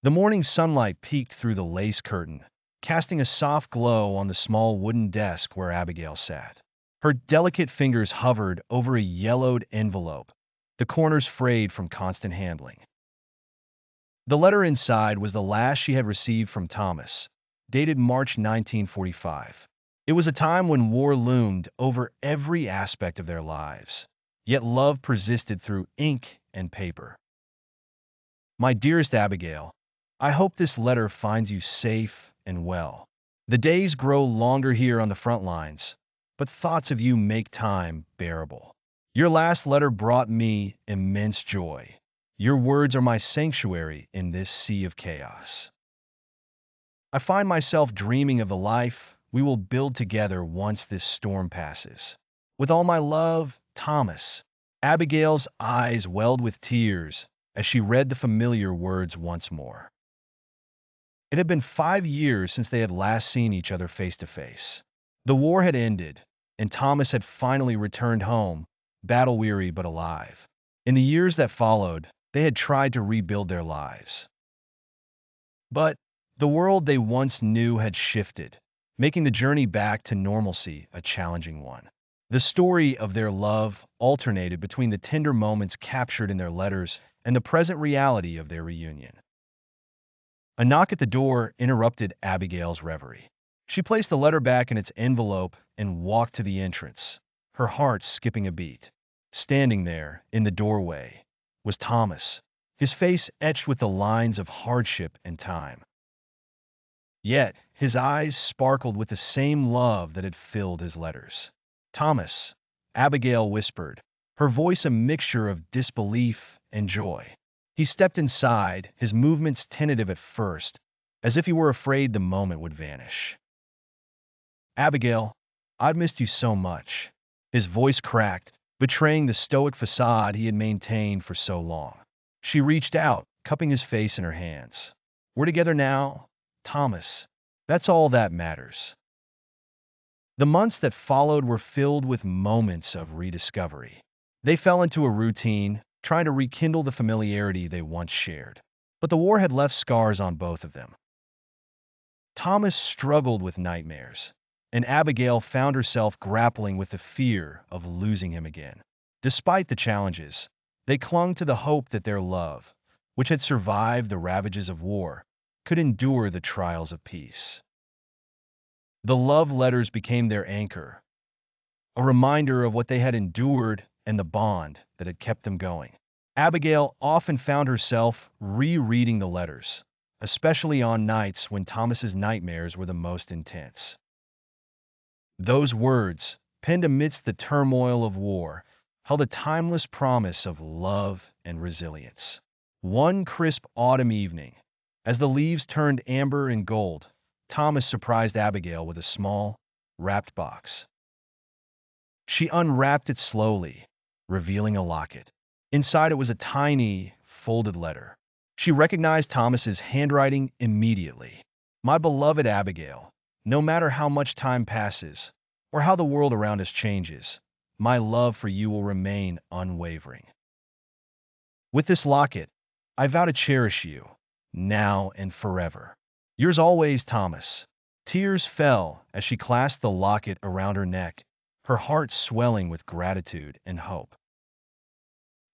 The morning sunlight peeked through the lace curtain, casting a soft glow on the small wooden desk where Abigail sat. Her delicate fingers hovered over a yellowed envelope, the corners frayed from constant handling. The letter inside was the last she had received from Thomas, dated March 1945. It was a time when war loomed over every aspect of their lives, yet love persisted through ink and paper. My dearest Abigail, I hope this letter finds you safe and well. The days grow longer here on the front lines, but thoughts of you make time bearable. Your last letter brought me immense joy. Your words are my sanctuary in this sea of chaos. I find myself dreaming of the life we will build together once this storm passes. With all my love, Thomas. Abigail's eyes welled with tears as she read the familiar words once more. It had been 5 years since they had last seen each other face to face. The war had ended, and Thomas had finally returned home, battle-weary but alive. In the years that followed, they had tried to rebuild their lives. But the world they once knew had shifted, making the journey back to normalcy a challenging one. The story of their love alternated between the tender moments captured in their letters and the present reality of their reunion. A knock at the door interrupted Abigail's reverie. She placed the letter back in its envelope and walked to the entrance, her heart skipping a beat. Standing there, in the doorway, was Thomas, his face etched with the lines of hardship and time. Yet his eyes sparkled with the same love that had filled his letters. "Thomas," Abigail whispered, her voice a mixture of disbelief and joy. He stepped inside, his movements tentative at first, as if he were afraid the moment would vanish. "Abigail, I've missed you so much." His voice cracked, betraying the stoic facade he had maintained for so long. She reached out, cupping his face in her hands. "We're together now, Thomas. That's all that matters." The months that followed were filled with moments of rediscovery. They fell into a routine, trying to rekindle the familiarity they once shared. But the war had left scars on both of them. Thomas struggled with nightmares, and Abigail found herself grappling with the fear of losing him again. Despite the challenges, they clung to the hope that their love, which had survived the ravages of war, could endure the trials of peace. The love letters became their anchor, a reminder of what they had endured and the bond that had kept them going. Abigail often found herself rereading the letters, especially on nights when Thomas's nightmares were the most intense. Those words, penned amidst the turmoil of war, held a timeless promise of love and resilience. One crisp autumn evening, as the leaves turned amber and gold, Thomas surprised Abigail with a small, wrapped box. She unwrapped it slowly, revealing a locket. Inside it was a tiny, folded letter. She recognized Thomas's handwriting immediately. "My beloved Abigail, no matter how much time passes, or how the world around us changes, my love for you will remain unwavering. With this locket, I vow to cherish you, now and forever. Yours always, Thomas." Tears fell as she clasped the locket around her neck, her heart swelling with gratitude and hope.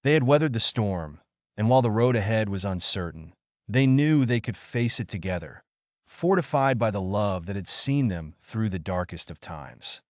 They had weathered the storm, and while the road ahead was uncertain, they knew they could face it together, fortified by the love that had seen them through the darkest of times.